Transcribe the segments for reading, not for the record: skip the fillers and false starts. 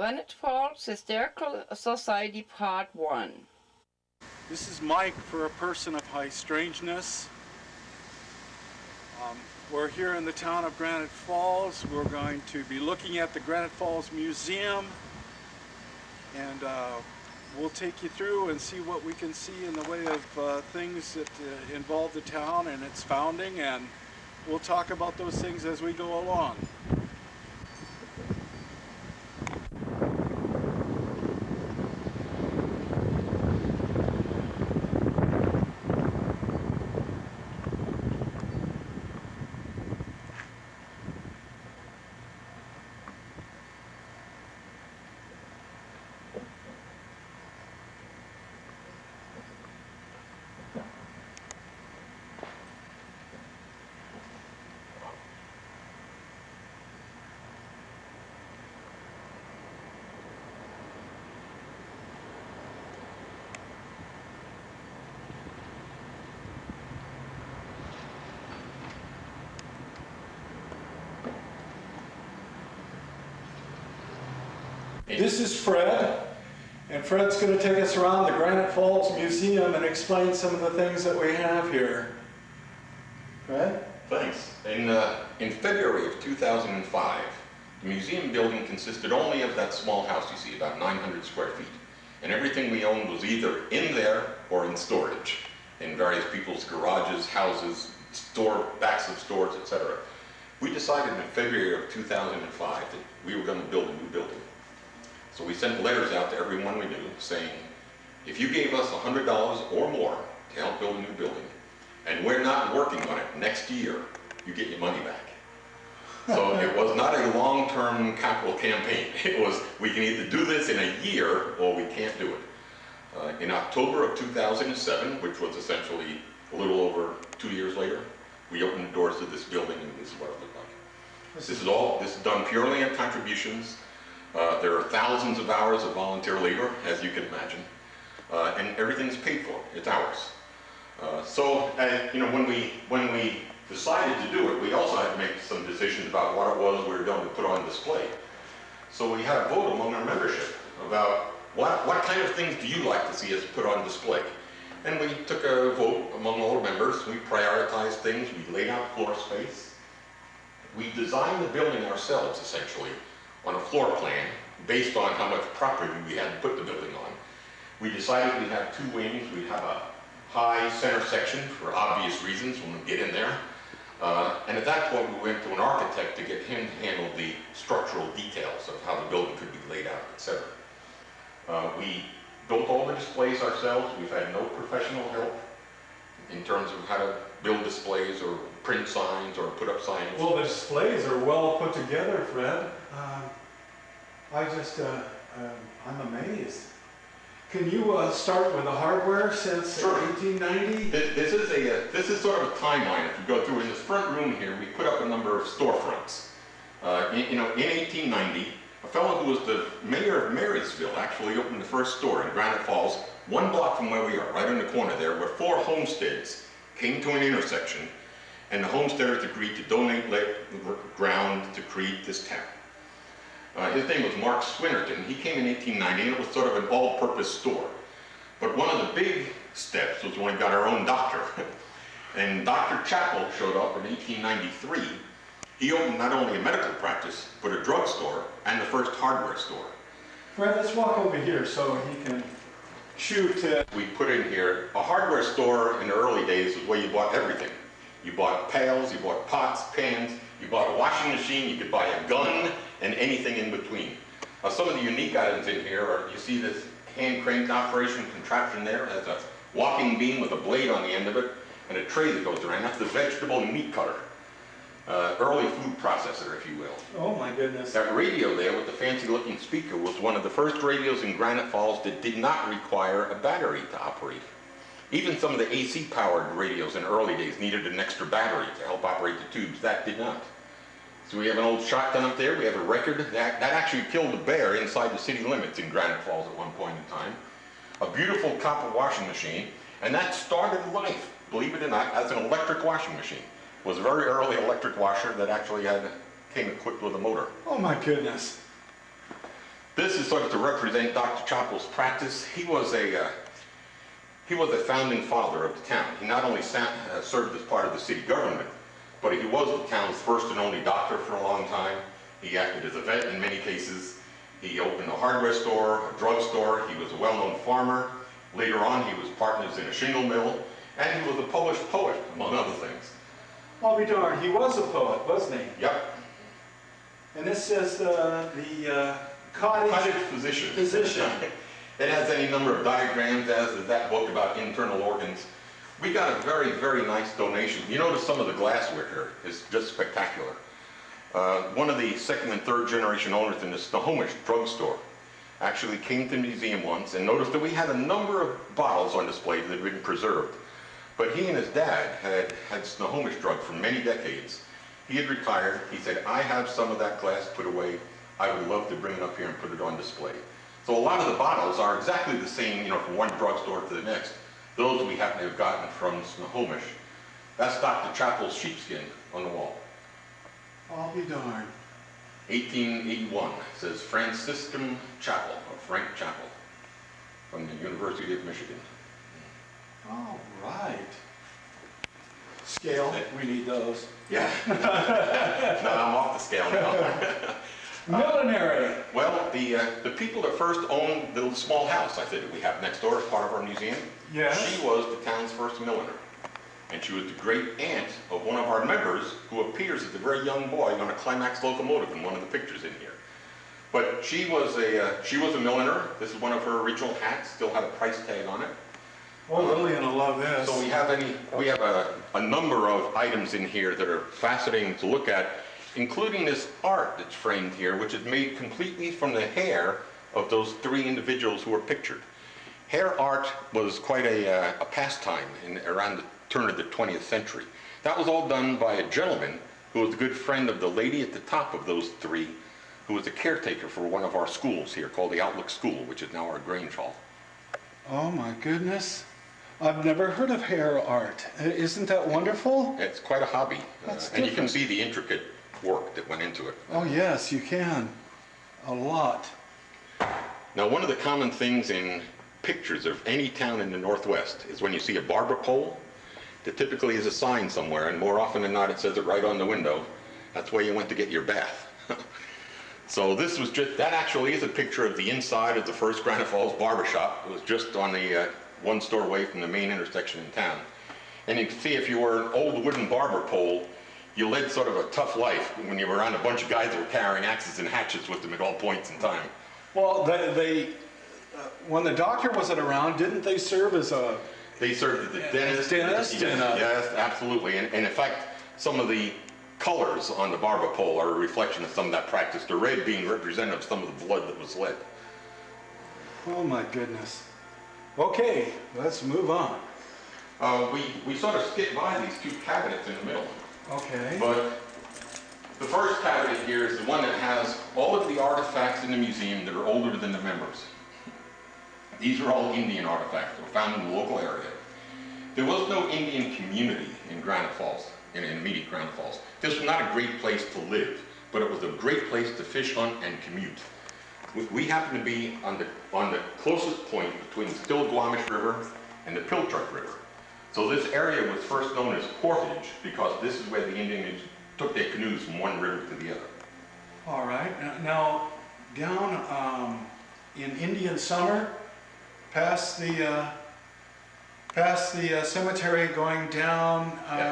Granite Falls Historical Society Part 1. This is Mike for A Person of High Strangeness. We're here in the town of Granite Falls. We're going to be looking at the Granite Falls Museum, and we'll take you through and see what we can see in the way of things that involve the town and its founding, and we'll talk about those things as we go along. This is Fred, and Fred's going to take us around the Granite Falls Museum and explain some of the things that we have here. Fred? Thanks. In February of 2005, the museum building consisted only of that small house you see, about 900 square feet. And everything we owned was either in there or in storage, in various people's garages, houses, backs of stores, etc. We decided in February of 2005 that we were going to build a new building. So we sent letters out to everyone we knew saying, if you gave us $100 or more to help build a new building, and we're not working on it next year, you get your money back. So it was not a long-term capital campaign. It was, we can either do this in a year or we can't do it. In October of 2007, which was essentially a little over 2 years later, we opened the doors to this building, and this is what it looked like. This is done purely on contributions. There are thousands of hours of volunteer labor, as you can imagine, and everything's paid for. It's ours. You know, when we decided to do it, we also had to make some decisions about what it was we were going to put on display. So we had a vote among our membership about what kind of things do you like to see us put on display. And we took a vote among all the members. We prioritized things. We laid out floor space. We designed the building ourselves, essentially, on a floor plan based on how much property we had to put the building on. We decided we'd have two wings. We'd have a high center section for obvious reasons when we get in there. And at that point, we went to an architect to get him to handle the structural details of how the building could be laid out, etc. We built all the displays ourselves. We've had no professional help in terms of how to build displays or print signs or put up signs. Well, the displays are well put together, Fred. I'm amazed. Can you start with the hardware since 1890? This is sort of a timeline. If you go through in this front room here, we put up a number of storefronts. In 1890, a fellow who was the mayor of Marysville actually opened the first store in Granite Falls, 1 block from where we are, right on the corner there, where 4 homesteads came to an intersection, and the homesteaders agreed to donate ground to create this town. His name was Mark Swinnerton. He came in 1890, and it was sort of an all-purpose store. But one of the big steps was when we got our own doctor. And Dr. Chappell showed up in 1893. He opened not only a medical practice, but a drugstore and the first hardware store. Fred, let's walk over here so he can shoot. We put in here, a hardware store in the early days was where you bought everything. You bought pails, you bought pots, pans, you bought a washing machine, you could buy a gun, and anything in between. Some of the unique items in here are, you see this hand cranked operation contraption there. It has a walking beam with a blade on the end of it, and a tray that goes around. That's the vegetable and meat cutter. Early food processor, if you will. Oh my goodness. That radio there with the fancy looking speaker was one of the first radios in Granite Falls that did not require a battery to operate. Even some of the AC powered radios in the early days needed an extra battery to help operate the tubes. That did not. So we have an old shotgun up there. We have a record that actually killed a bear inside the city limits in Granite Falls at one point in time. A beautiful copper washing machine, and that started life, believe it or not, as an electric washing machine. It was a very early electric washer that actually came equipped with a motor. Oh my goodness. This is sort of to represent Dr. Chappell's practice. He was a founding father of the town. He not only served as part of the city government, but he was the town's first and only doctor for a long time. He acted as a vet in many cases. He opened a hardware store, a drug store. He was a well-known farmer. Later on, he was partners in a shingle mill, and he was a published poet, among other things. I'll be darned, he was a poet, wasn't he? Yep. And this says the cottage physician. It It has any number of diagrams, as is that book about internal organs. We got a very, very nice donation. You notice some of the glassware here is just spectacular. One of the second and third generation owners in the Snohomish drugstore actually came to the museum once and noticed that we had a number of bottles on display that had been preserved. But he and his dad had Snohomish drug for many decades. He had retired. He said, I have some of that glass put away. I would love to bring it up here and put it on display. So a lot of the bottles are exactly the same, from one drugstore to the next. Those we happen to have gotten from Snohomish. That's Dr. Chappell's sheepskin on the wall. I'll be darned. 1881, says Franciscan Chapel, or Frank Chapel, from the University of Michigan. All right. Scale, we need those. Yeah. No, I'm off the scale now. Millinery. Well, the people that first owned the small house, I said, that we have next door as part of our museum, Yes. she was the town's first milliner. And she was the great aunt of one of our members who appears as a very young boy on a Climax locomotive in one of the pictures in here. But she was a milliner. This is one of her original hats, still had a price tag on it. Oh, really gonna love this. So we have a number of items in here that are fascinating to look at, including this art that's framed here, which is made completely from the hair of those three individuals who are pictured. Hair art was quite a pastime around the turn of the 20th century. That was all done by a gentleman who was a good friend of the lady at the top of those three, who was a caretaker for one of our schools here called the Outlook School, which is now our Grange Hall. Oh my goodness. I've never heard of hair art. Isn't that wonderful? It's quite a hobby. That's and you can different. see the intricate work that went into it. Oh yes, you can. A lot. Now, one of the common things in pictures of any town in the Northwest is when you see a barber pole, there typically is a sign somewhere, and more often than not it says it right on the window. That's where you went to get your bath. So this was that actually is a picture of the inside of the first Granite Falls barber shop. It was just on the one store away from the main intersection in town. And you can see if you were an old wooden barber pole, you led sort of a tough life when you were around a bunch of guys that were carrying axes and hatchets with them at all points in time. Well, when the doctor wasn't around, didn't they serve as a... They served as the dentist. Dentist? Yes, absolutely. And in fact, some of the colors on the barber pole are a reflection of some of that practice, the red being representative of some of the blood that was led. Oh my goodness. Okay, let's move on. We sort of skipped by these two cabinets in the middle. Okay. But the first cabinet here is the one that has all of the artifacts in the museum that are older than the members. These are all Indian artifacts that were found in the local area. There was no Indian community in Granite Falls, in immediate Granite Falls. This was not a great place to live, but it was a great place to fish, hunt, and commute. We happen to be on the closest point between the Still-Squamish River and the Pilchuck River. So this area was first known as Portage because this is where the Indians took their canoes from one river to the other. All right. Now, down in Indian Summer, past the cemetery going down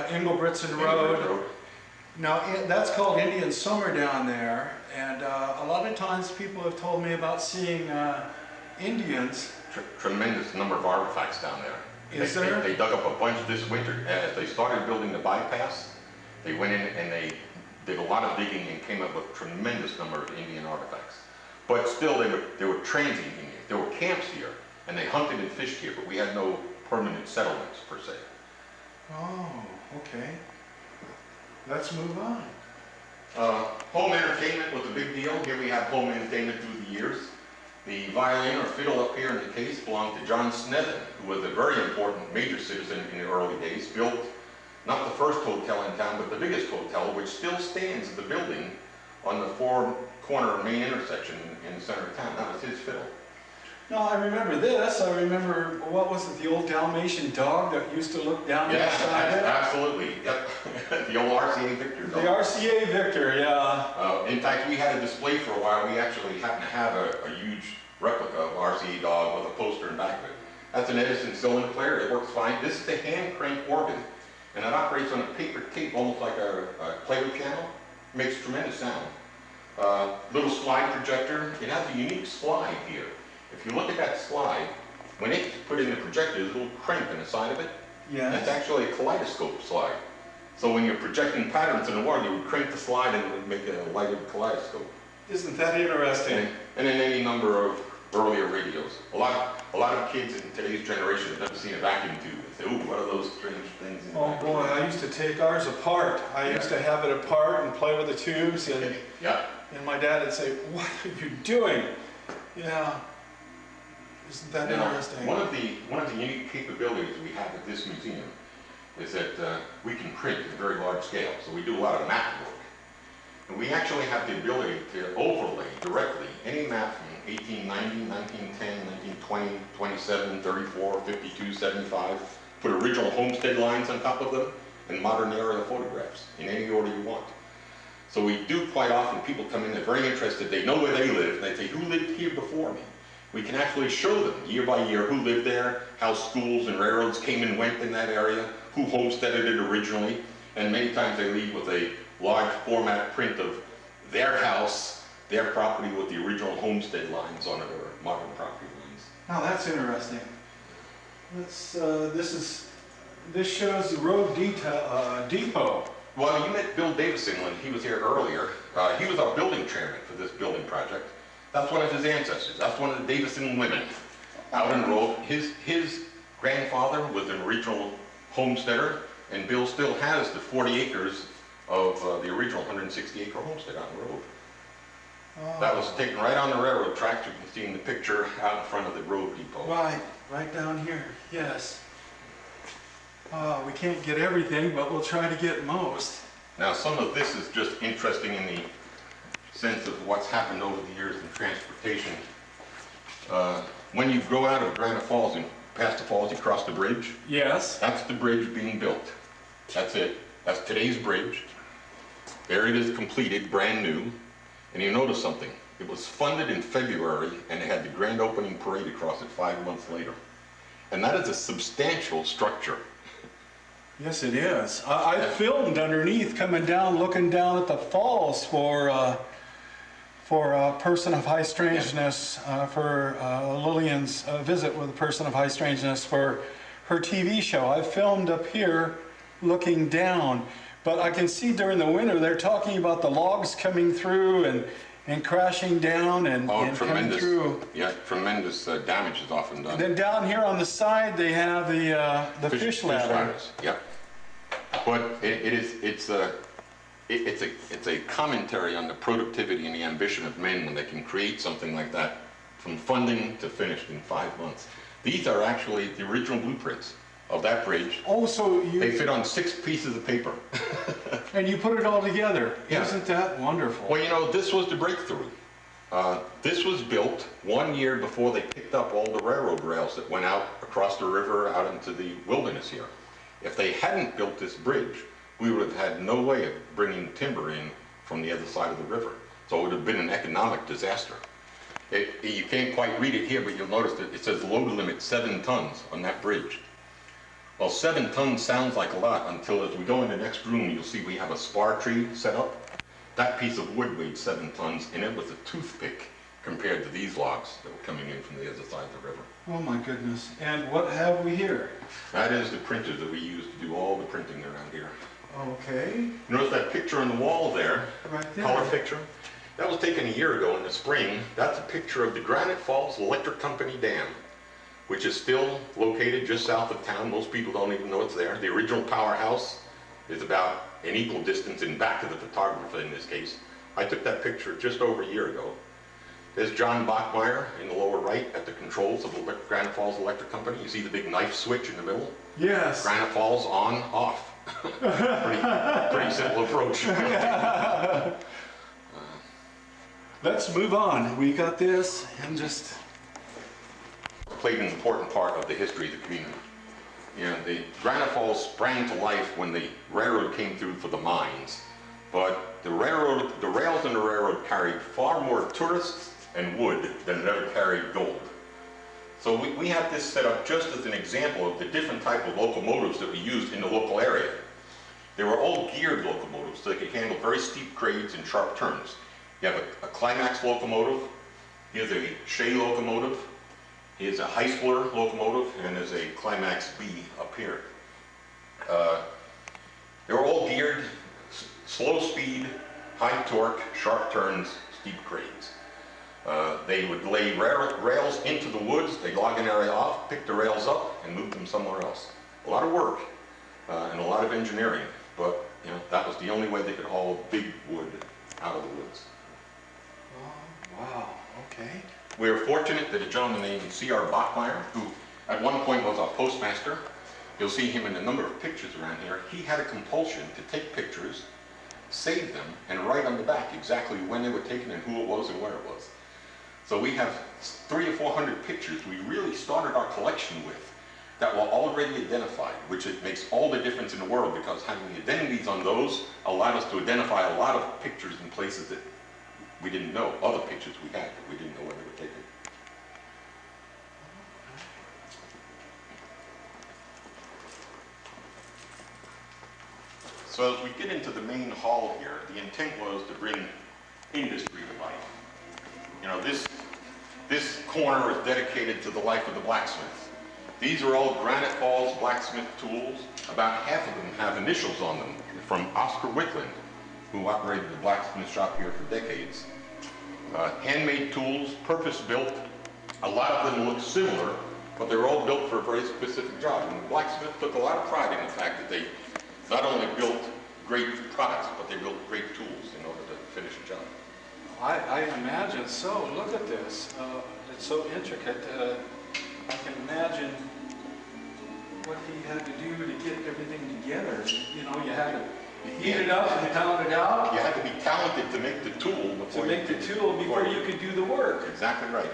Engelbritson Road. Now, that's called Indian Summer down there, and a lot of times people have told me about seeing Indians. Tremendous number of artifacts down there. Is there? They dug up a bunch this winter. As they started building the bypass, they went in and they did a lot of digging and came up with a tremendous number of Indian artifacts. But still, they were transient Indians. There were camps here, and they hunted and fished here, but we had no permanent settlements, per se. Oh, okay. Let's move on. Home entertainment was a big deal. Here we have home entertainment through the years. The violin or fiddle up here in the case belonged to John Snethen, who was a very important major citizen in the early days, built not the first hotel in town, but the biggest hotel, which still stands as the building on the corner main intersection in the center of town. That was his fiddle. No, I remember this. I remember, what was it, the old Dalmatian dog that used to look down Yeah, inside it? absolutely. Yep. The old RCA Victor dog. The RCA Victor, yeah. In fact, we had a display for a while. We actually happen to have a huge replica of RCA dog with a poster in back of it. That's an Edison cylinder player. It works fine. This is a hand crank organ, and it operates on a paper tape, almost like a Player piano. It makes tremendous sound. Little slide projector. It has a unique slide here. If you look at that slide, when it's put in the projector, there's a little crank on the side of it. Yeah. That's actually a kaleidoscope slide. So when you're projecting patterns in the wall, you would crank the slide and it would make a lighted kaleidoscope. Isn't that interesting? And then any number of earlier radios. A lot of kids in today's generation have never seen a vacuum tube. They say, ooh, what are those strange things? Oh boy, I used to take ours apart. I used to have it apart and play with the tubes, and and my dad would say, what are you doing? Yeah. Isn't that interesting? One of the unique capabilities we have at this museum is that we can print at a very large scale. So we do a lot of map work. And we actually have the ability to overlay directly any map from 1890, 1910, 1920, 27, 34, 52, 75, put original homestead lines on top of them, and modern aerial photographs in any order you want. So we do quite often, people come in, they're very interested, they know where they live, and they say, who lived here before me? We can actually show them year by year who lived there, how schools and railroads came and went in that area, who homesteaded it originally, and many times they leave with a large format print of their house, their property with the original homestead lines on it, or modern property lines. Oh, that's interesting. This shows the road depot. Well, you met Bill Davison when he was here earlier. He was our building chairman for this building project. That's one of his ancestors. That's one of the Davison women out in the road. His grandfather was an original homesteader, and Bill still has the 40 acres of the original 160-acre homestead on the road. Oh. That was taken right on the railroad tracks. You can see in the picture out in front of the road depot. Right down here, yes. We can't get everything, but we'll try to get most. Now, some of this is just interesting in the sense of what's happened over the years in transportation. When you go out of Granite Falls and past the falls, you cross the bridge. Yes. That's the bridge being built. That's it. That's today's bridge. There it is, completed, brand new. And you notice something. It was funded in February, and they had the grand opening parade across it 5 months later. And that is a substantial structure. Yes, it is. I filmed underneath, coming down, looking down at the falls for a person of high strangeness, for Lillian's visit with a person of high strangeness for her TV show. I filmed up here looking down, but I can see during the winter they're talking about the logs coming through and crashing down and coming through. Yeah, tremendous damage is often done. And then down here on the side they have the fish ladder. Yeah, but it's a commentary on the productivity and the ambition of men when they can create something like that, from funding to finished in 5 months. These are actually the original blueprints of that bridge. Oh, so they fit on 6 pieces of paper. And you put it all together. Yeah. Isn't that wonderful? Well, you know, this was the breakthrough. This was built 1 year before they picked up all the railroad rails that went out across the river out into the wilderness here. If they hadn't built this bridge, we would have had no way of bringing timber in from the other side of the river. So it would have been an economic disaster. You can't quite read it here, but you'll notice that it says load limit 7 tons on that bridge. Well, 7 tons sounds like a lot until as we go in the next room, you'll see we have a spar tree set up. That piece of wood weighed 7 tons, and it was a toothpick compared to these logs that were coming in from the other side of the river. Oh my goodness. And what have we here? That is the printer that we use to do all the printing around here. Okay. Notice that picture on the wall there? Right there. Color picture? That was taken a year ago in the spring. That's a picture of the Granite Falls Electric Company Dam, which is still located just south of town. Most people don't even know it's there. The original powerhouse is about an equal distance in back of the photographer in this case. I took that picture just over a year ago. There's John Bachmeyer in the lower right at the controls of the Granite Falls Electric Company. You see the big knife switch in the middle? Yes. Granite Falls on, off. pretty simple approach. let's move on. We got this and just... Played an important part of the history of the community. You know, the Granite Falls sprang to life when the railroad came through for the mines, but the rails in the railroad carried far more tourists and wood than it ever carried gold. So we have this set up just as an example of the different type of locomotives that we used in the local area. They were all geared locomotives, so they could handle very steep grades and sharp turns. You have a Climax locomotive, here's a Shea locomotive, here's a Heisler locomotive, and there's a Climax B up here. They were all geared, slow speed, high torque, sharp turns, steep grades. They would lay rails into the woods, they'd log an area off, pick the rails up, and move them somewhere else. A lot of work and a lot of engineering, but you know, that was the only way they could haul big wood out of the woods. Oh, wow, okay. We are fortunate that a gentleman named C.R. Bachmeyer, who at one point was our postmaster, you'll see him in a number of pictures around here, he had a compulsion to take pictures, save them, and write on the back exactly when they were taken and who it was and where it was. So we have 300 or 400 pictures we really started our collection with that were already identified, which it makes all the difference in the world, because having the identities on those allowed us to identify a lot of pictures in places that we didn't know, other pictures we had that we didn't know when they were taken. So as we get into the main hall here, the intent was to bring industry to life. You know, this corner is dedicated to the life of the blacksmith. These are all Granite Falls blacksmith tools. About half of them have initials on them from Oscar Wickland, who operated the blacksmith shop here for decades. Handmade tools, purpose-built. A lot of them look similar, but they're all built for a very specific job. And the blacksmith took a lot of pride in the fact that they not only built great products, but they built great tools in order to finish a job. I imagine so. Look at this. It's so intricate. I can imagine what he had to do to get everything together. You know, you had to heat it up and pound it out. You had to be talented to make the tool before you could do the work. Exactly right.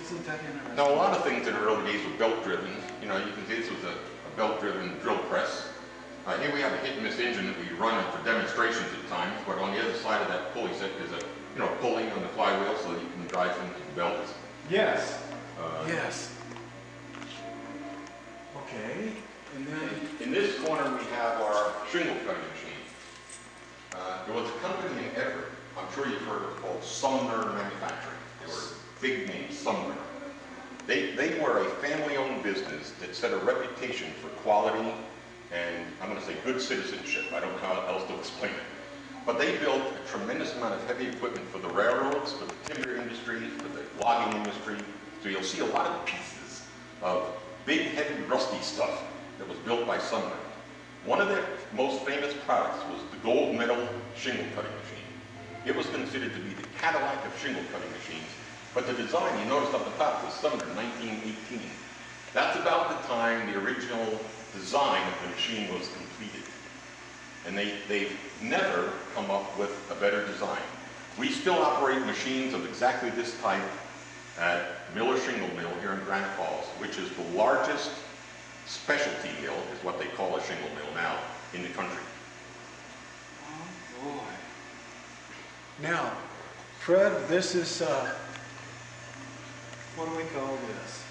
Isn't that interesting? Now, a lot of things in the early days were belt-driven. You know, you can see this was a belt-driven drill press. Here we have a hit-and-miss engine that we run for demonstrations at times, but on the other side of that pulley set is a pulley on the flywheel so that you can drive into the belts. Yes. Yes. Okay. And then in this corner we have our shingle cutting machine. There was a company in Everett, I'm sure you've heard of it, called Sumner Manufacturing. They were big names, Sumner. They were a family-owned business that set a reputation for quality and, I'm going to say, good citizenship. I don't know how else to explain it. But they built a tremendous amount of heavy equipment for the railroads, for the timber industry, for the logging industry. So you'll see a lot of pieces of big, heavy, rusty stuff that was built by Sumner. One of their most famous products was the gold medal shingle cutting machine. It was considered to be the Cadillac of shingle cutting machines. But the design, you noticed up the top, was Sumner, 1918. That's about the time the original design of the machine was completed. And they've never come up with a better design. We still operate machines of exactly this type at Miller Shingle Mill here in Granite Falls, which is the largest specialty mill, is what they call a shingle mill now, in the country. Oh boy. Now, Fred, this is, what do we call this?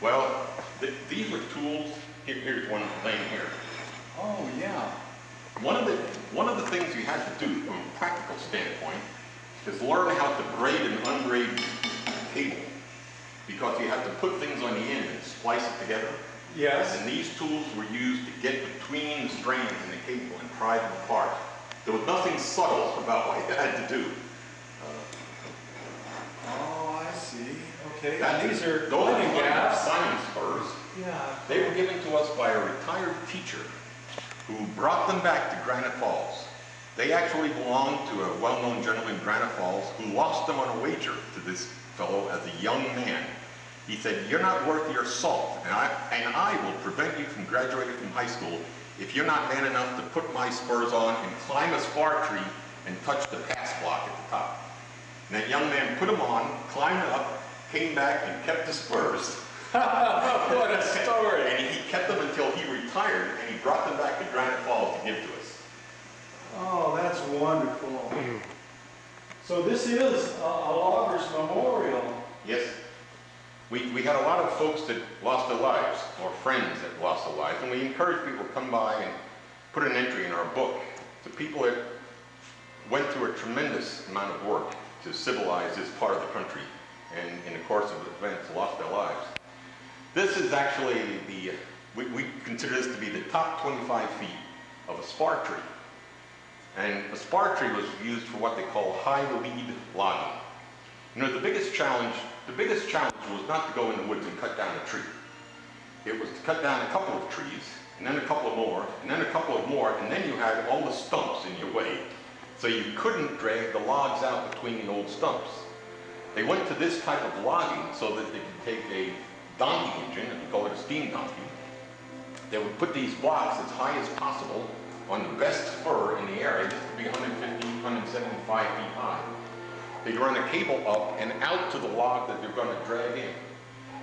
Well, these were tools. Here's one laying here. Oh yeah. One of the things you had to do from a practical standpoint is learn how to braid and unbraid cable, because you had to put things on the end and splice it together. Yes. And these tools were used to get between the strands in the cable and pry them apart. There was nothing subtle about what you had to do. Oh, I see. Okay. These are Simon spurs. Yeah. They were given to us by a retired teacher who brought them back to Granite Falls. They actually belonged to a well-known gentleman in Granite Falls who lost them on a wager to this fellow as a young man. He said, "You're not worth your salt, and I will prevent you from graduating from high school if you're not man enough to put my spurs on and climb a spar tree and touched the pass block at the top. And that young man put them on, climbed up, came back and kept the spurs. What a story. And he kept them until he retired, and he brought them back to Granite Falls to give to us. Oh, that's wonderful. So this is a logger's memorial. Yes. We had a lot of folks that lost their lives, or friends that lost their lives, and we encouraged people to come by and put an entry in our book to people that went through a tremendous amount of work to civilize this part of the country, and in the course of events lost their lives. This is actually we consider this to be the top 25 feet of a spar tree. And a spar tree was used for what they call high lead logging. You know, the biggest challenge was not to go in the woods and cut down a tree. It was to cut down a couple of trees, and then a couple of more, and then a couple of more, and then you had all the stumps in your way. So you couldn't drag the logs out between the old stumps. They went to this type of logging so that they could take a donkey engine, and we call it a steam donkey. They would put these blocks as high as possible on the best fir in the area. This could be 150, 175 feet high. They'd run a cable up and out to the log that they're going to drag in.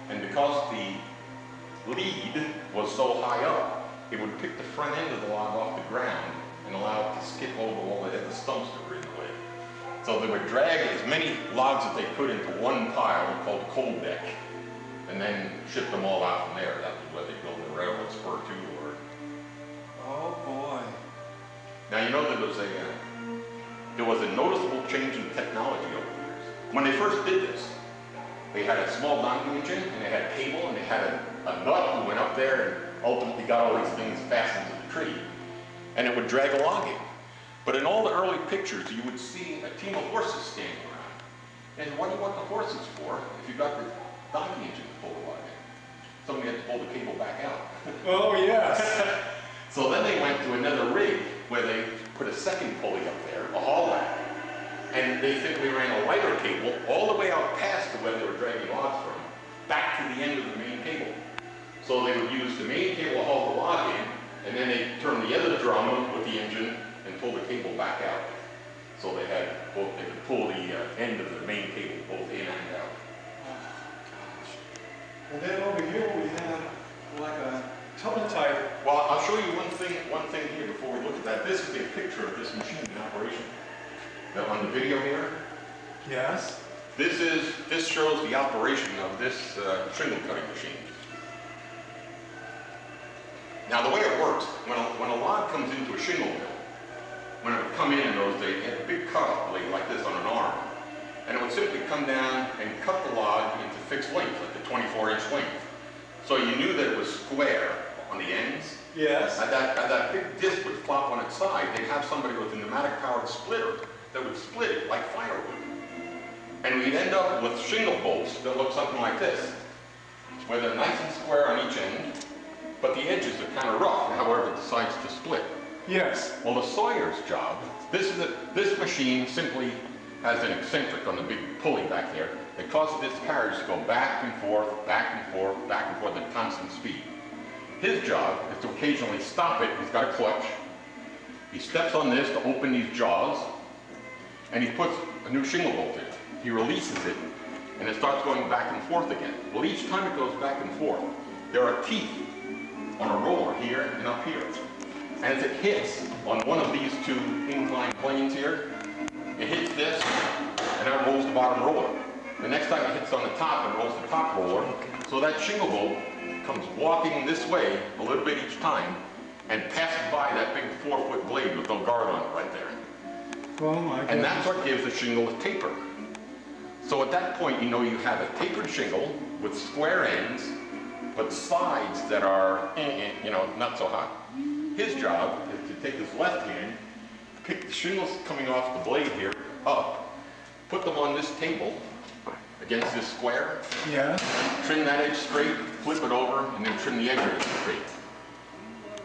And because the lead was so high up, it would pick the front end of the log off the ground and allow it to skip over all the stumps that were in the way. So they would drag as many logs as they could into one pile called cold deck, and then ship them all out from there. That was where they built the railroad spur too. Or... Oh boy. Now you know there was a noticeable change in technology over the years. When they first did this, they had a small donkey engine, and they had cable, and they had a nut who went up there and ultimately got all these things fastened to the tree, and it would drag a log in. But in all the early pictures, you would see a team of horses standing around. And what do you want the horses for if you got the donkey engine to pull the log in? Somebody had to pull the cable back out. Oh, yes. So then they went to another rig where they put a second pulley up there, a haul rack. And they simply ran a lighter cable all the way out past to where they were dragging logs from, back to the end of the main cable. So they would use the main cable to haul the log in, and then they'd turn the other drum with the engine and pull the cable back out. So they had both, they could pull the end of the main cable both in and out. And then over here we have like a teletype. Well, I'll show you one thing here before we look at that. This is a picture of this machine in operation. Now, on the video here, Yes. this shows the operation of this shingle cutting machine. Now, the way it works, when a log comes into a shingle mill, when it would come in those days, it had a big cut-off blade like this on an arm, and it would simply come down and cut the log into fixed length, like the 24-inch length. So you knew that it was square on the ends. Yes. And that big disc would flop on its side. They'd have somebody with a pneumatic-powered splitter that would split it like firewood. And we'd end up with shingle bolts that look something like this, where they're nice and square on each end, but the edges are kind of rough, however it decides to split. Yes. Well, the sawyer's job, this machine simply has an eccentric on the big pulley back there that causes this carriage to go back and forth, back and forth, back and forth at constant speed. His job is to occasionally stop it. He's got a clutch. He steps on this to open these jaws, and he puts a new shingle bolt in. He releases it, and it starts going back and forth again. Well, each time it goes back and forth, there are teeth on a roller here and up here. And as it hits on one of these two inclined planes here, it hits this, and that rolls the bottom roller. The next time it hits on the top, it rolls the top roller. So that shingle bolt comes walking this way a little bit each time, and passes by that big 4-foot blade with no guard on it right there. Oh my goodness. And that's what gives the shingle a taper. So at that point, you know you have a tapered shingle with square ends, but sides that are, you know, not so hot. His job is to take his left hand, pick the shingles coming off the blade here up, put them on this table against this square, Yeah. trim that edge straight, flip it over, and then trim the edge straight.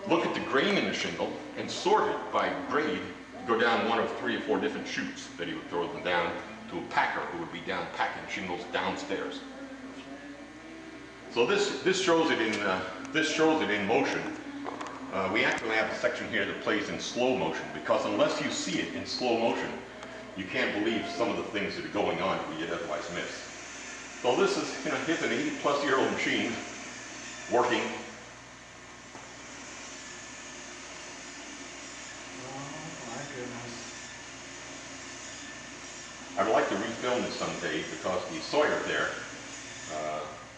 Look at the grain in the shingle and sort it by grade to go down one of 3 or 4 different chutes that he would throw them down to a packer who would be down packing shingles downstairs. So this shows it in motion. We actually have a section here that plays in slow motion, because unless you see it in slow motion, you can't believe some of the things that are going on that you'd otherwise miss. So this is, here's an 80-plus-year-old machine working. I'd like to refilm this someday because the Sawyer there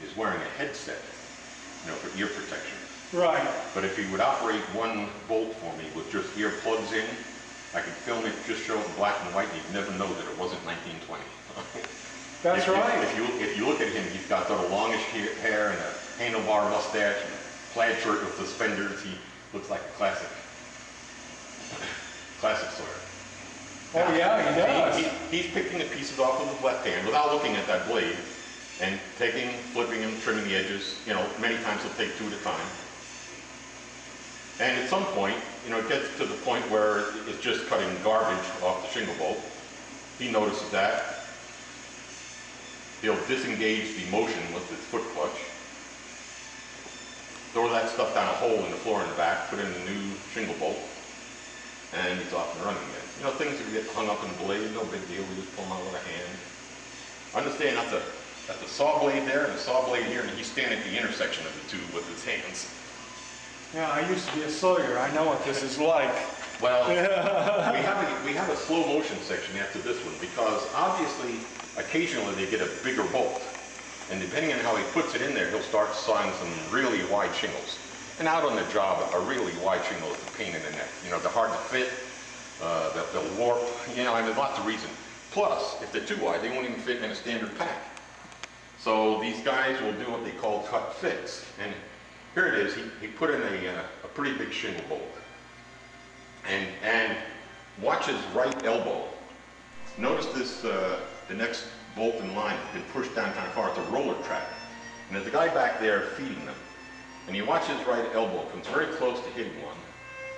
is wearing a headset, for ear protection. Right. But if he would operate one bolt for me with just ear plugs in, I could film it, just show it in black and white, and you'd never know that it wasn't 1920. That's right. If you look at him, he's got sort of longish hair and a handlebar mustache and a plaid shirt with suspenders. He looks like a classic Sawyer. Oh yeah, he does. He's picking the pieces off with his left hand without looking at that blade, and taking, flipping them, trimming the edges. Many times he'll take two at a time. And at some point, it gets to the point where it's just cutting garbage off the shingle bolt. He notices that. He'll disengage the motion with his foot clutch, throw that stuff down a hole in the floor in the back, put in the new shingle bolt, and he's off and running again. Things that get hung up in the blade, no big deal, we just pull them out with a hand. Understand that's a saw blade there and a saw blade here, and he's standing at the intersection of the two with his hands. Yeah, I used to be a Sawyer. I know what this is like. Well, we have a slow motion section after this one, because obviously occasionally they get a bigger bolt, and depending on how he puts it in there, he'll start sawing some really wide shingles. And out on the job, a really wide shingle is a pain in the neck. They're hard to fit, they'll warp, and there's lots of reasons. Plus, if they're too wide, they won't even fit in a standard pack. So these guys will do what they call cut fits. And here it is, he put in a pretty big shingle bolt. And watch his right elbow. Notice this, the next bolt in line has been pushed down kind of far. It's a roller track. And there's a guy back there feeding them. And you watch his right elbow, comes very close to hitting one.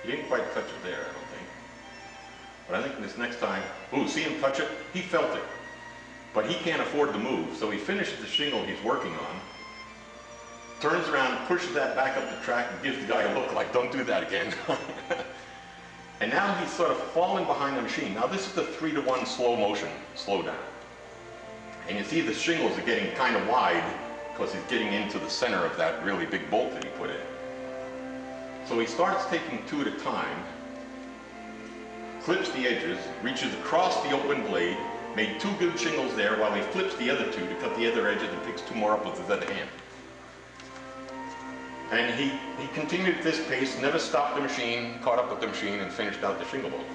He didn't quite touch it there, I don't think. But I think this next time, see him touch it? He felt it. But he can't afford to move, so he finishes the shingle he's working on, turns around, pushes that back up the track, and gives the guy a look like, don't do that again. And now he's sort of falling behind the machine. Now this is the 3-to-1 slow motion, slow down. And you see the shingles are getting kind of wide because he's getting into the center of that really big bolt that he put in. So he starts taking two at a time, clips the edges, reaches across the open blade, made two good shingles there while he flips the other two to cut the other edges and picks two more up with his other hand. And he continued at this pace, never stopped the machine, caught up with the machine, and finished out the shingle bolt.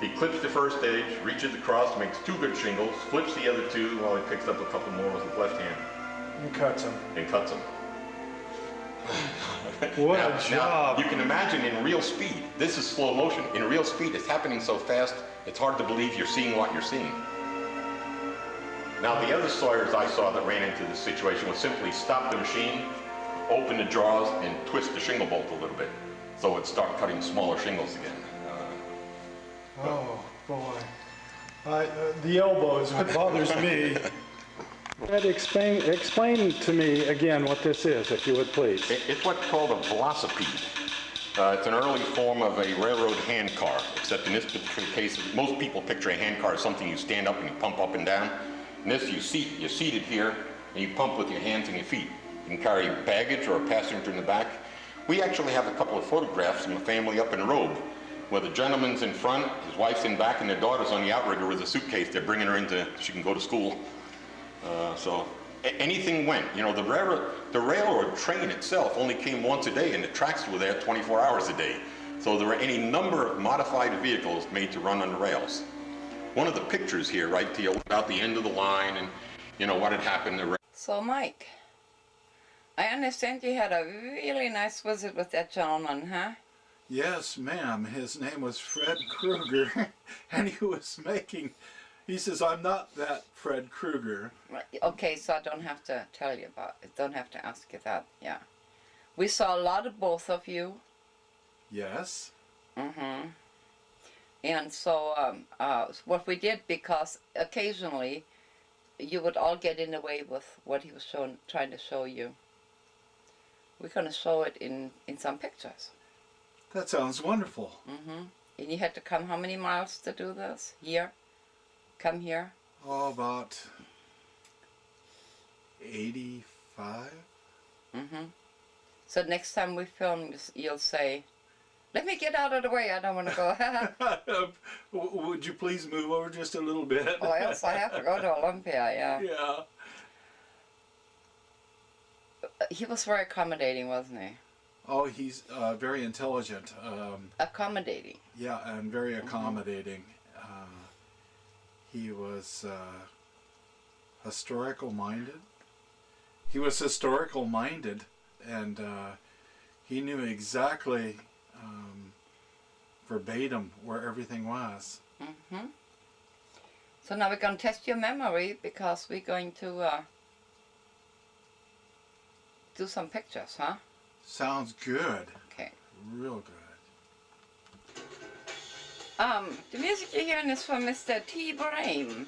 He clips the first edge, reaches across, makes two good shingles, flips the other two while he picks up a couple more with his left hand. And cuts them. And cuts them. What a job. Now, you can imagine in real speed, this is slow motion. In real speed, it's happening so fast, it's hard to believe you're seeing what you're seeing. Now, the other sawyers I saw that ran into this situation would simply stop the machine, open the jaws, and twist the shingle bolt a little bit, so it'd start cutting smaller shingles again. Oh, boy. The elbow is what bothers me. Explain to me again what this is, if you would please. It's what's called a velocipede. It's an early form of a railroad hand car, except in this particular case, most people picture a hand car as something you stand up and you pump up and down. In this, you're seated here, and you pump with your hands and your feet. You can carry baggage or a passenger in the back. We actually have a couple of photographs from a family up in Robe, where the gentleman's in front, his wife's in back, and their daughter's on the outrigger with a suitcase. They're bringing her into, she can go to school. So anything went. The railroad train itself only came once a day, and the tracks were there 24 hours a day. So there were any number of modified vehicles made to run on the rails. One of the pictures here, right, to you about the end of the line and, what had happened. So, Mike, I understand you had a really nice visit with that gentleman, huh? Yes, ma'am. His name was Fred Krueger, and he says, I'm not that Fred Krueger. Okay, so I don't have to tell you about it. Don't have to ask you that, yeah. We saw a lot of both of you. Yes. Mm-hmm. And so what we did, because occasionally you would all get in the way with what he was trying to show you. We're going to show it in some pictures. That sounds wonderful. And you had to come how many miles to do this? Here? Come here? Oh, about 85. So next time we film, you'll say, let me get out of the way, I don't want to go. Would you please move over just a little bit? Or else I have to go to Olympia, yeah. Yeah. He was very accommodating, wasn't he? Oh, he's very intelligent. Accommodating. Yeah, and very accommodating. He was historical minded. He was historical minded, and he knew exactly verbatim where everything was. So now we're going to test your memory because we're going to do some pictures, huh? Sounds good. Okay. Real good. The music you're hearing is from Mr. T. Brame.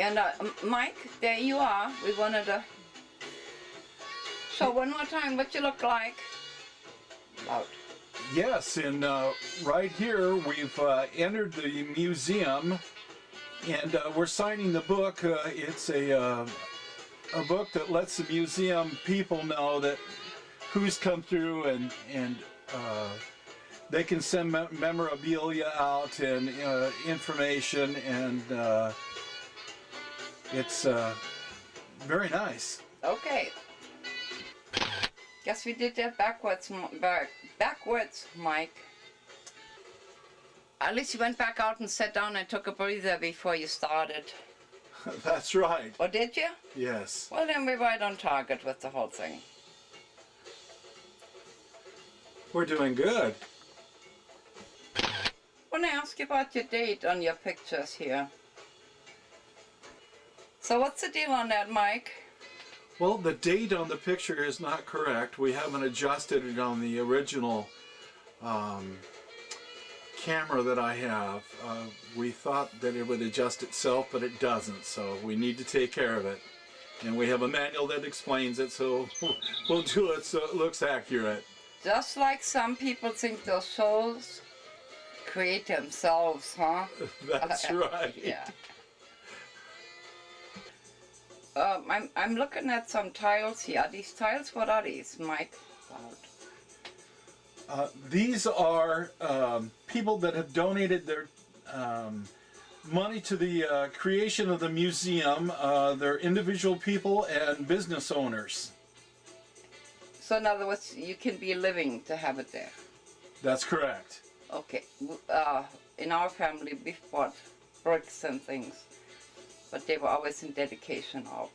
And Mike, there you are. We wanted to show one more time what you look like. Out. Yes, and right here we've entered the museum, and we're signing the book. It's a book that lets the museum people know that who's come through, and they can send memorabilia out and information, and it's very nice. Okay. Guess we did that backwards, Mike. At least you went back out and sat down and took a breather before you started. That's right. Or did you? Yes. Well, then we're right on target with the whole thing. We're doing good. I want to ask you about your date on your pictures here. So what's the deal on that, Mike? Well, the date on the picture is not correct. We haven't adjusted it on the original camera that I have. We thought that it would adjust itself, but it doesn't, so we need to take care of it. And we have a manual that explains it, so we'll do it so it looks accurate. Just like some people think those shows create themselves, huh? That's right. Yeah. I'm looking at some tiles here. Are these tiles? What are these, Mike? These are people that have donated their money to the creation of the museum. They're individual people and business owners. So in other words, you can be living to have it there. That's correct. Okay. In our family, we bought bricks and things, but they were always in dedication of.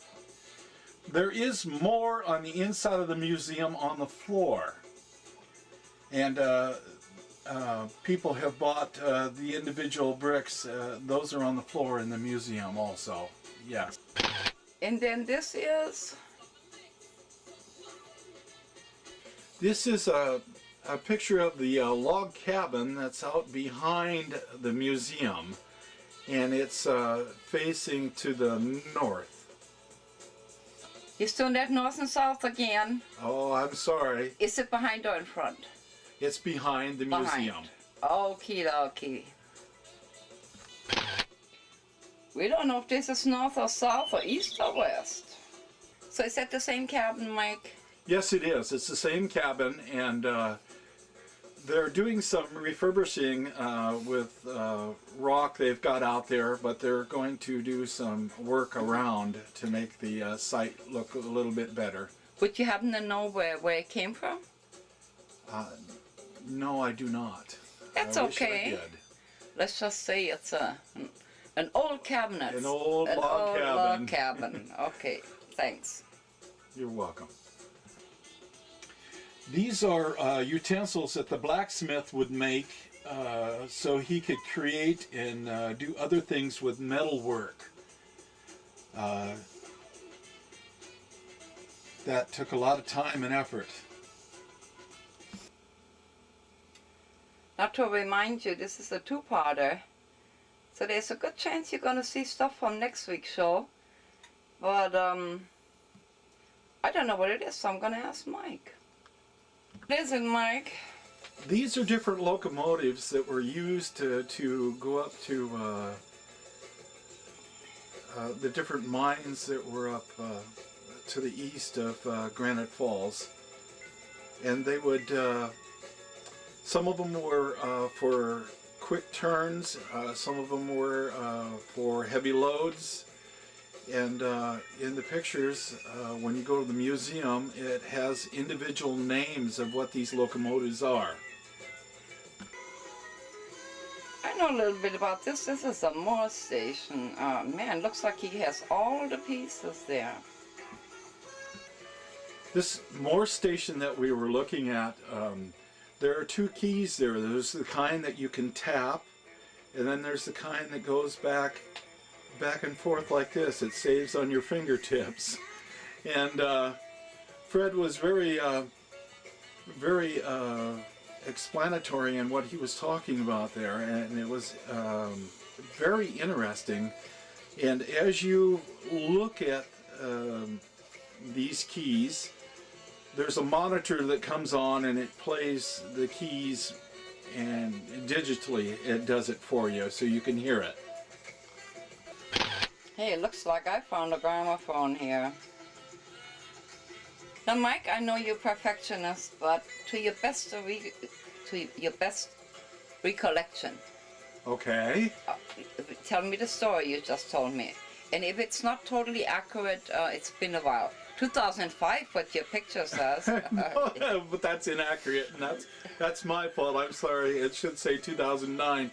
There is more on the inside of the museum on the floor. And people have bought the individual bricks. Those are on the floor in the museum also. Yes. And then this is? This is a picture of the log cabin that's out behind the museum. And it's facing to the north. He's doing that north and south again. Oh, I'm sorry. Is it behind or in front? It's behind the museum. Okie dokie. We don't know if this is north or south or east or west. So is that the same cabin, Mike? Yes, it is. It's the same cabin, and they're doing some refurbishing with rock they've got out there, but they're going to do some work around to make the site look a little bit better. Would you happen to know where it came from? No, I do not. That's I wish okay. I did. Let's just say it's an old cabinet. An old log cabin. Log cabin. Okay, thanks. You're welcome. These are utensils that the blacksmith would make so he could create and do other things with metal work. That took a lot of time and effort. Now to remind you, this is a two-parter, so there's a good chance you're going to see stuff from next week's show. But I don't know what it is, so I'm going to ask Mike. What is it, Mike? These are different locomotives that were used to go up to the different mines that were up to the east of Granite Falls. And they would, some of them were for quick turns, some of them were for heavy loads. And in the pictures, when you go to the museum, it has individual names of what these locomotives are. I know a little bit about this. This is a Moore station. Man, looks like he has all the pieces there. This Moore station that we were looking at, there are two keys there. There's the kind that you can tap, and then there's the kind that goes back and forth like this. It saves on your fingertips. And Fred was very explanatory in what he was talking about there, and it was very interesting. And as you look at these keys, there's a monitor that comes on and it plays the keys, and digitally it does it for you so you can hear it. Hey, it looks like I found a gramophone here. Now, Mike, I know you're a perfectionist, but to your best recollection, Okay. tell me the story you just told me. And if it's not totally accurate, it's been a while. 2005, what your picture says. No, but that's inaccurate, and that's my fault. I'm sorry. It should say 2009.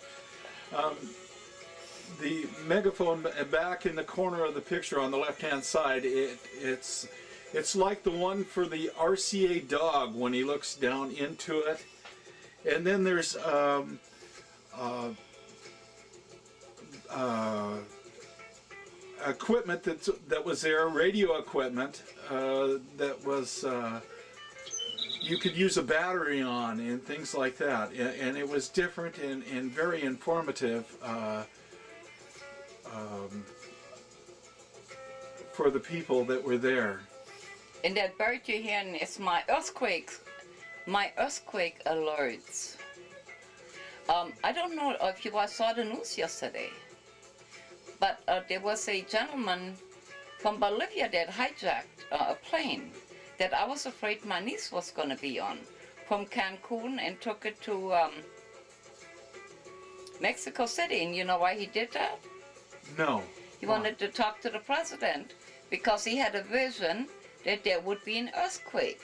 The megaphone back in the corner of the picture on the left-hand side, it's like the one for the RCA dog when he looks down into it. And then there's equipment that was there, radio equipment that was you could use a battery on and things like that, and it was different and very informative for the people that were there. And that bird you're hearing is my earthquake alerts. I don't know if you saw the news yesterday, but there was a gentleman from Bolivia that hijacked a plane that I was afraid my niece was going to be on, from Cancun, and took it to Mexico City. And you know why he did that? No. He wanted to talk to the president because he had a vision that there would be an earthquake.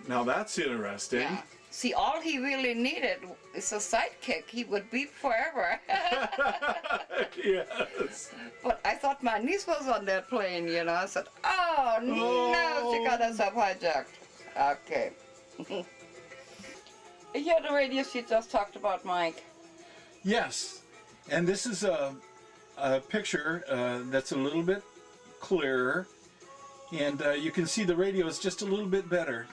Now that's interesting. Yeah. See, all he really needed is a sidekick. He would beep forever. Yes. But I thought my niece was on that plane, you know. I said, oh, no, she got herself hijacked. Okay. Here are the radios you just talked about, Mike. Yes, and this is a picture that's a little bit clearer, and you can see the radio is just a little bit better.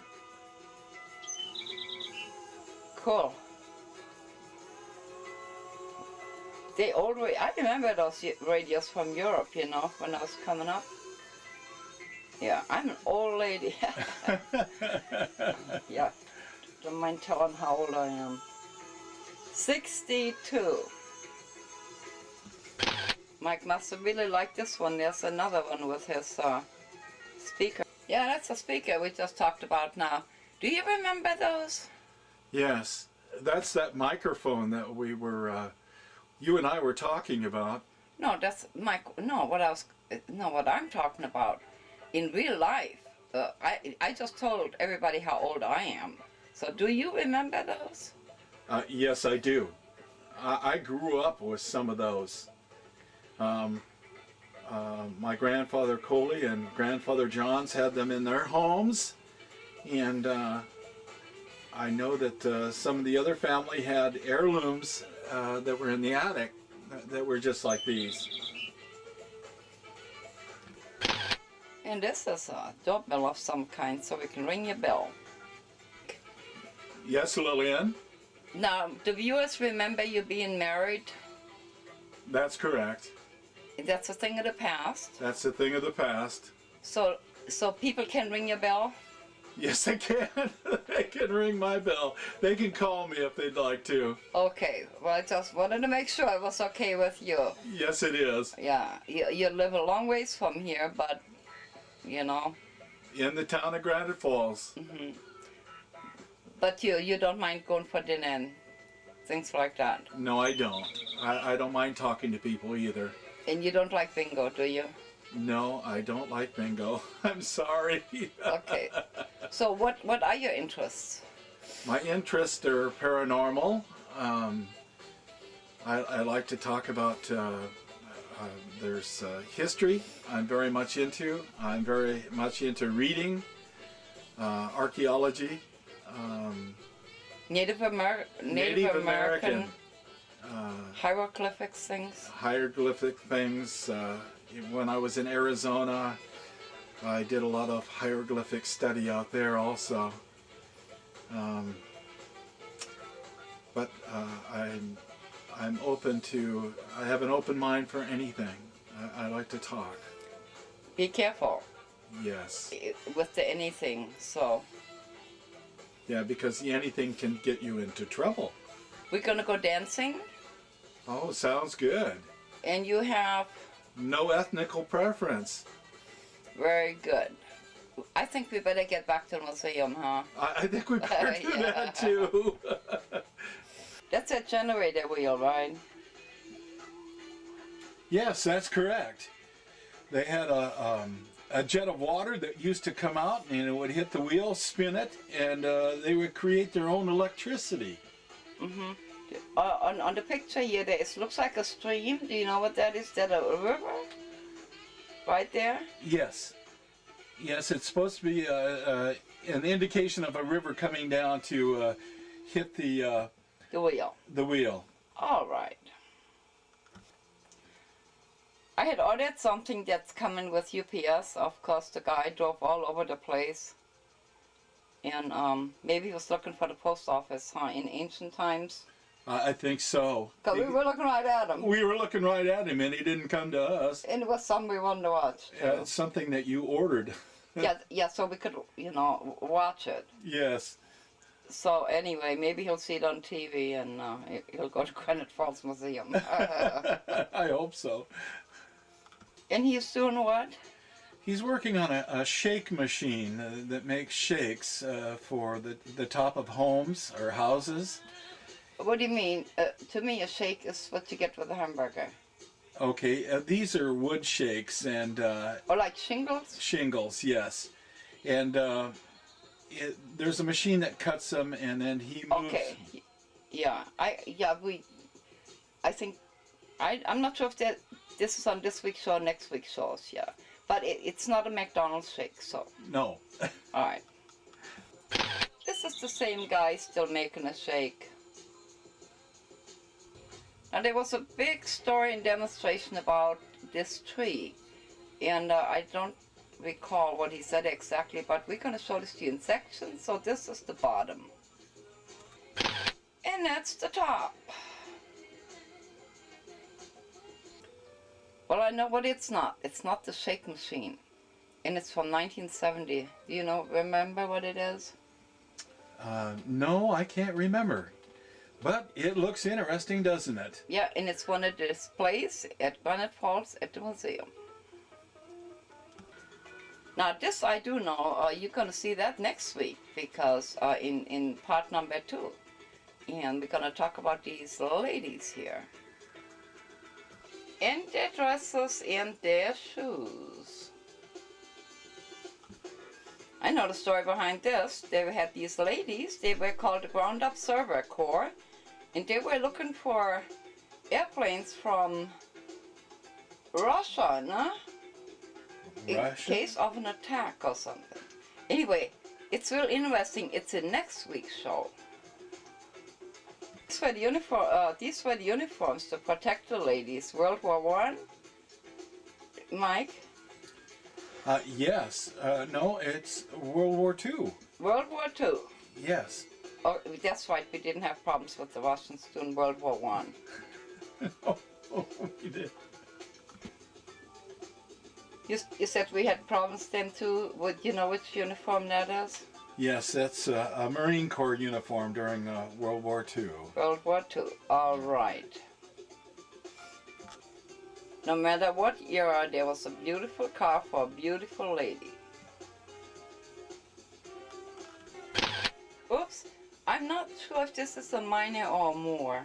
Cool. The old I remember those radios from Europe, you know, when I was coming up. Yeah, I'm an old lady. Yeah, don't mind telling how old I am. 62. Mike must have really liked this one. There's another one with his speaker. Yeah, that's a speaker we just talked about now. Do you remember those? Yes, that's that microphone that we were, you and I were talking about. No, that's what I'm talking about. In real life, I just told everybody how old I am. So do you remember those? Yes, I do. I grew up with some of those. My grandfather Coley and grandfather Johns had them in their homes, and I know that some of the other family had heirlooms that were in the attic that were just like these. And this is a doorbell of some kind, so we can ring your bell. Yes, Lillian? Now, do viewers remember you being married? That's correct. That's a thing of the past. That's a thing of the past. So people can ring your bell? Yes, they can. They can ring my bell. They can call me if they'd like to. Okay, well, I just wanted to make sure it was okay with you. Yes, it is. Yeah, you live a long ways from here, but, you know. In the town of Granite Falls. Mm-hmm. But you don't mind going for dinner and things like that? No, I don't. I don't mind talking to people either. And you don't like bingo, do you? No, I don't like bingo. I'm sorry. Okay. So what are your interests? My interests are paranormal. I like to talk about, there's history I'm very much into. I'm very much into reading, archaeology. Native American hieroglyphics things? Hieroglyphic things. When I was in Arizona, I did a lot of hieroglyphic study out there also. But I'm open to, I have an open mind for anything. I like to talk. Be careful. Yes. With the anything, so. Yeah, because the anything can get you into trouble. We're gonna go dancing. Oh, sounds good. And you have? No ethnical preference. Very good. I think we better get back to the museum, huh? I think we better do that too. That's a generator wheel, right? Yes, that's correct. They had a jet of water that used to come out and it would hit the wheel, spin it, and they would create their own electricity. Mm-hmm. On the picture here, it looks like a stream. Do you know what that is? Is that a river? Right there? Yes. Yes, it's supposed to be an indication of a river coming down to hit the wheel. The wheel. All right. I had ordered something that's coming with UPS. Of course, the guy drove all over the place. And maybe he was looking for the post office, huh, in ancient times? I think so. Because we were looking right at him. We were looking right at him and he didn't come to us. And it was something we wanted to watch. It's something that you ordered. yeah, so we could, you know, watch it. Yes. So anyway, maybe he'll see it on TV and he'll go to Granite Falls Museum. I hope so. And he's doing what? He's working on a shake machine that makes shakes for the top of homes or houses. What do you mean? To me, a shake is what you get with a hamburger. Okay, these are wood shakes and... or like shingles? Shingles, yes. And there's a machine that cuts them and then he moves... Okay, yeah, I think, I'm not sure if this is on this week's show or next week's shows, yeah. But it's not a McDonald's shake, so... No. All right. This is the same guy still making a shake. Now there was a big story and demonstration about this tree. And I don't recall what he said exactly, but we're going to show this to you in sections. So this is the bottom. And that's the top. Well, I know what it's not. It's not the shake machine. And it's from 1970. Do you remember what it is? No, I can't remember. But it looks interesting, doesn't it? Yeah, and it's one of the displays at Granite Falls at the museum. Now this I do know, you're going to see that next week because in part number 2. And we're going to talk about these ladies here. And their dresses and their shoes. I know the story behind this. They had these ladies, they were called the Ground Observer Corps. And they were looking for airplanes from Russia, no? In case of an attack or something. Anyway, it's real interesting. It's in next week's show. These were the uniforms to protect the ladies. World War I. Mike? Yes. No, it's World War II. World War II. Yes. Oh, that's right. We didn't have problems with the Russians during World War I. Oh, we did. You said we had problems then too. Would you know which uniform that is? Yes, that's a Marine Corps uniform during World War II. World War II. All right. No matter what era, there was a beautiful car for a beautiful lady. Oops, I'm not sure if this is a minor or more.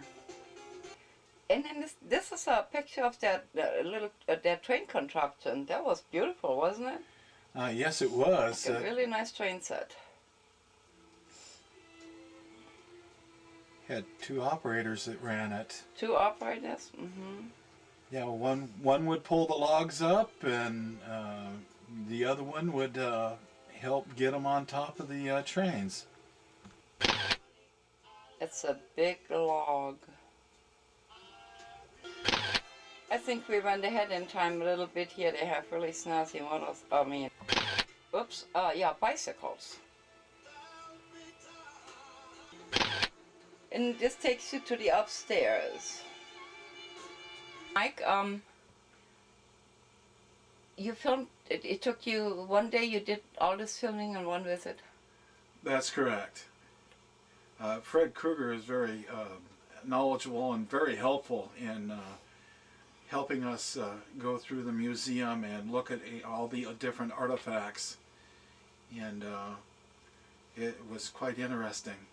And then this is a picture of that little that train contraption. That was beautiful, wasn't it? Yes, it was. Like a really nice train set. Had two operators that ran it. Two operators. Mm-hmm. Yeah, one would pull the logs up, and the other one would help get them on top of the trains. It's a big log. I think we went ahead in time a little bit here. They have really snazzy models. I mean, oops. Yeah, bicycles. And this takes you to the upstairs. Mike, you filmed. It took you one day. You did all this filming in one visit. That's correct. Fred Kruger is very knowledgeable and very helpful in helping us go through the museum and look at all the different artifacts, and it was quite interesting.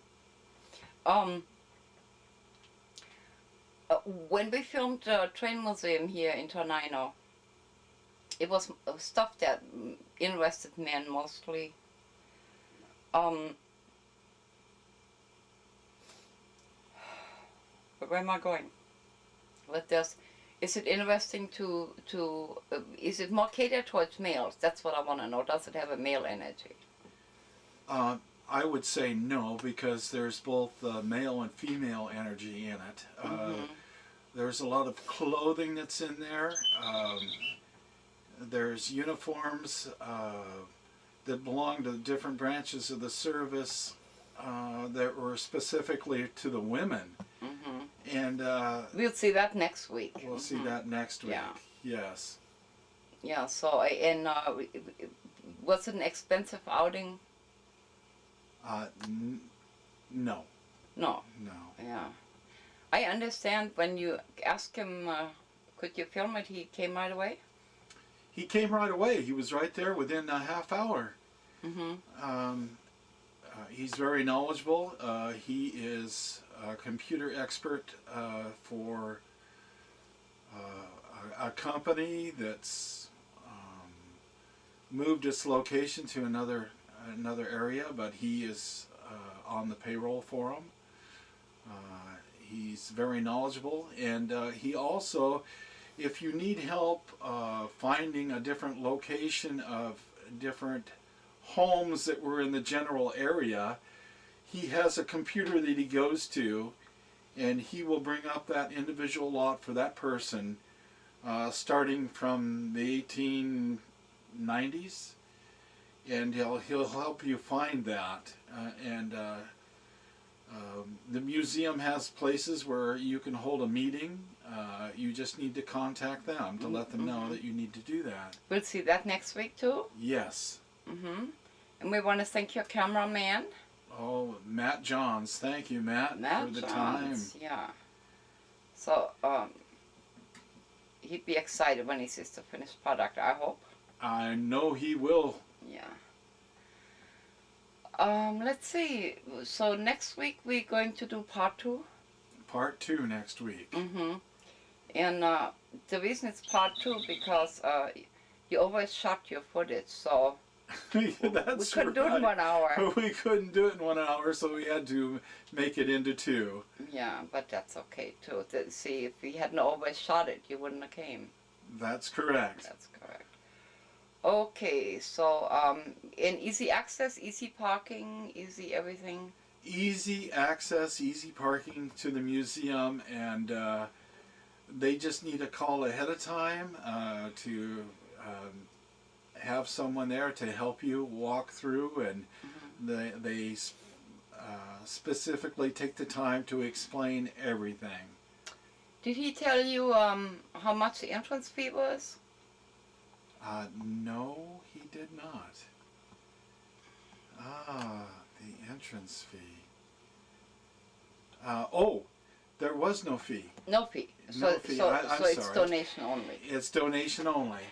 When we filmed the train museum here in Tornado, it was stuff that interested men mostly. But where am I going with this? Is it interesting is it more catered towards males? That's what I want to know. Does it have a male energy? I would say no, because there's both male and female energy in it. There's a lot of clothing that's in there. There's uniforms that belong to different branches of the service that were specifically to the women. And we'll see that next week. We'll see that next week. Yeah. Yes. Yeah. So was it an expensive outing? No. No. No. Yeah. I understand when you asked him, could you film it, he came right away? He came right away. He was right there within a half hour. He's very knowledgeable. He is a computer expert for a company that's moved its location to another area, but he is on the payroll for them. He's very knowledgeable, and he also, if you need help finding a different location of different homes that were in the general area, he has a computer that he goes to, and he will bring up that individual lot for that person starting from the 1890s, and he'll help you find that. The museum has places where you can hold a meeting. You just need to contact them to let them know that you need to do that. We'll see that next week too? Yes. And we want to thank your cameraman. Oh, Matt Johns. Thank you, Matt for the Johns, time. Yeah. So, he'd be excited when he sees the finished product, I hope. I know he will. Yeah. Let's see. So next week we're going to do part 2. Part 2 next week. And the reason it's part 2 because you always shot your footage, so That's we couldn't do it in 1 hour. We couldn't do it in 1 hour, so we had to make it into 2. Yeah, but that's okay too. See, if we hadn't always shot it, you wouldn't have came. That's correct. That's correct. Okay, so in easy access, easy parking, easy everything. Easy access, easy parking to the museum, and they just need a call ahead of time to have someone there to help you walk through, and they specifically take the time to explain everything. Did he tell you how much the entrance fee was? No, he did not. Ah, the entrance fee. Oh, there was no fee. No fee. No fee. I'm so it's sorry. donation only. It's donation only.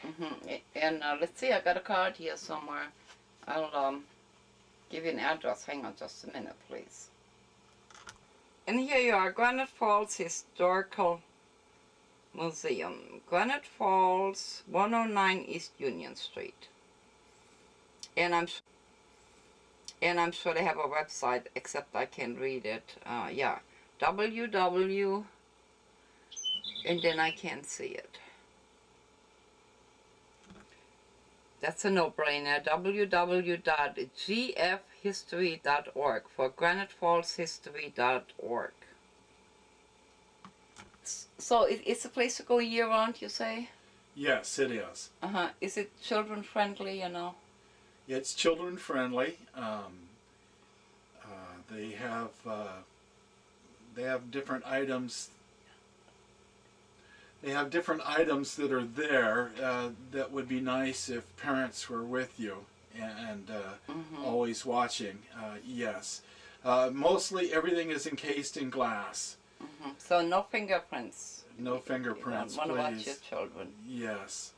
And let's see, I got a card here somewhere. I'll give you an address. Hang on just a minute, please. And here you are, Granite Falls Historical Museum. Granite Falls, 109 East Union Street. And I'm sure they have a website, except I can't read it. Yeah, www, and then I can't see it. That's a no-brainer. www.gfhistory.org for granitefallshistory.org. So it's a place to go year-round, you say? Yes, it is. Is it children-friendly, you know? It's children-friendly. They have different items. They have different items that are there that would be nice if parents were with you and always watching. Yes. Mostly everything is encased in glass. So no fingerprints. No fingerprints, you want to watch please. your children. Yes.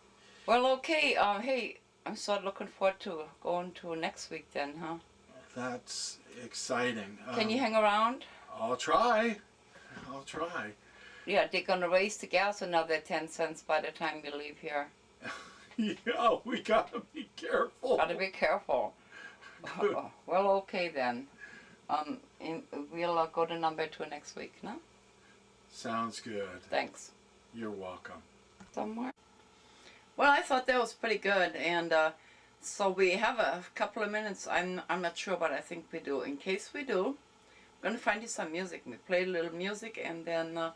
Well, okay. Hey, I'm sort of looking forward to going to next week then, huh? That's exciting. Can you hang around? I'll try. I'll try. Yeah, they're going to raise the gas another 10 cents by the time you leave here. Yeah, we gotta be careful. Gotta be careful. Well, okay then. We'll go to number 2 next week, no? Sounds good. Thanks. You're welcome. Somewhere. Well, I thought that was pretty good, and so we have a couple of minutes. I'm not sure, but I think we do. In case we do, I'm gonna find you some music. We play a little music, and then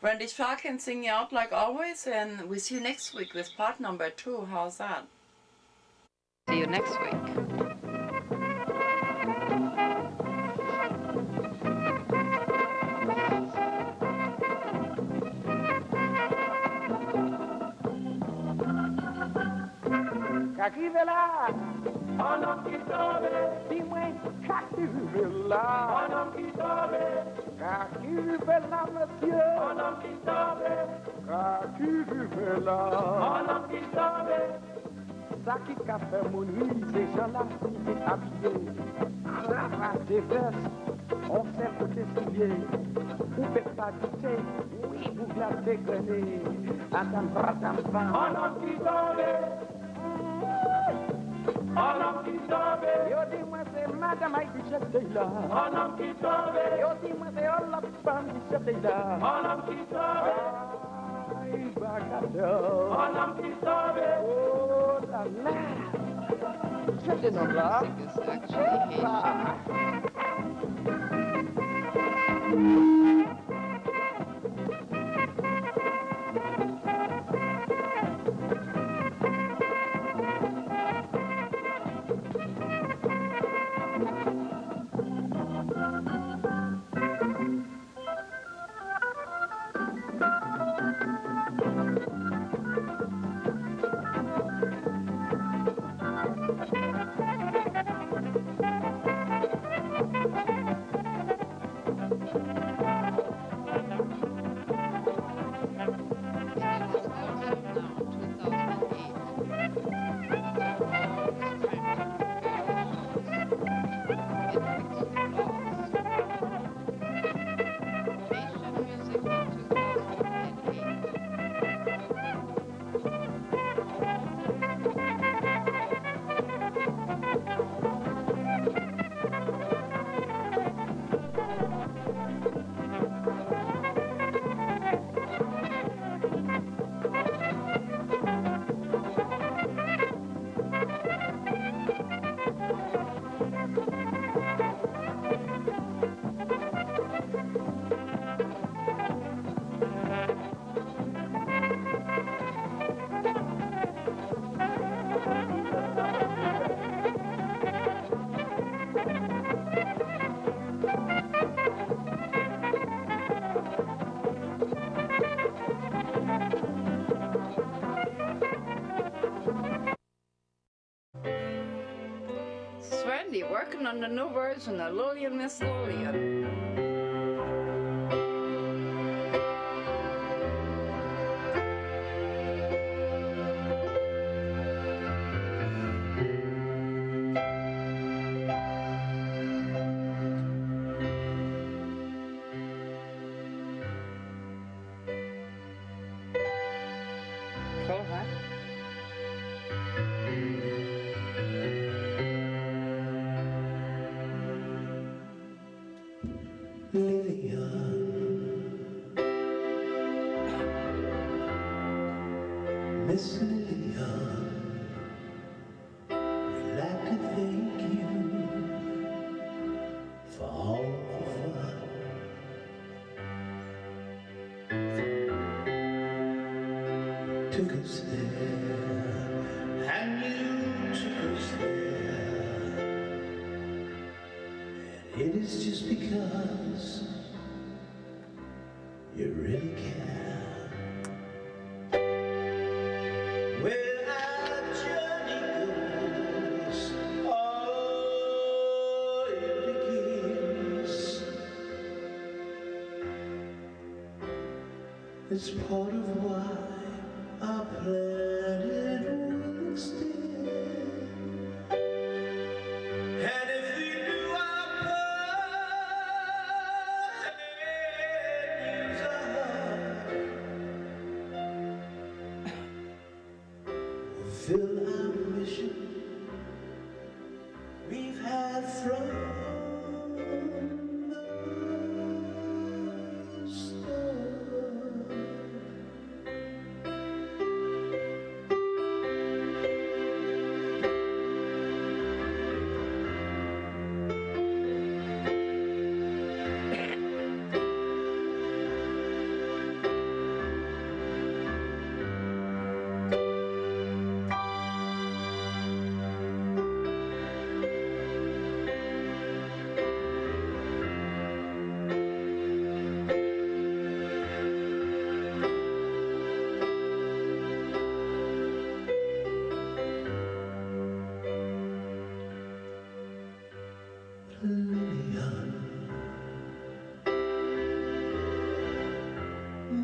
Brandy Shaw can sing you out like always, and we'll see you next week with part number 2. How's that? See you next week. Kaki vela, anam kitabe, dimwe kaki vela, anam kitabe, kaki vela monsieur, anam kitabe, kaki vela, anam kitabe. Saki café mouni, ces gens-là qui est habillé, cravate des vestes, on sert côté souliers, vous faites pas douter, oui vous glacez grenez, adam bratam bam, anam kitabe. Anam kitabe, yo di moi c'est madame Aïcha Taylor. Anam kitabe, yo di moi c'est all up band Taylor. Anam kitabe, ay bagado. Anam kitabe, oh la la. C'est des noms là. It's actually Haitian. the new version of Lillian Miss Lillian. Cool, huh? Miss Lillian, we'd like to thank you for all the fun. Took us there, and you took us there, and it is just because you really care. Where our journey goes, oh, it begins. It's part of why our planet will extend. And if we do our part and use our heart, fulfill our mission we've had from the start. Lillian,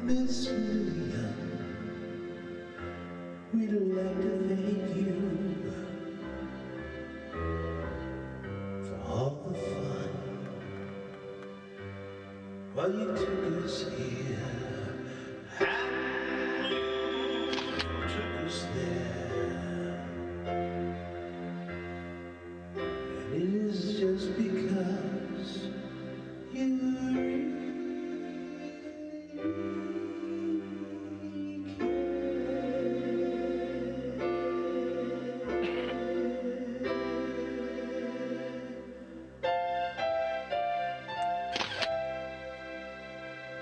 Miss Lillian, we'd like to thank you for all the fun while you took us here and you took us there. And it is just because you really care.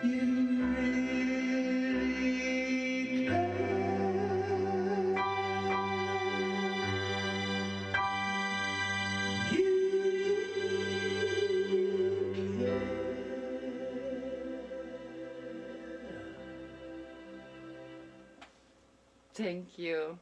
You really care. You Thank you.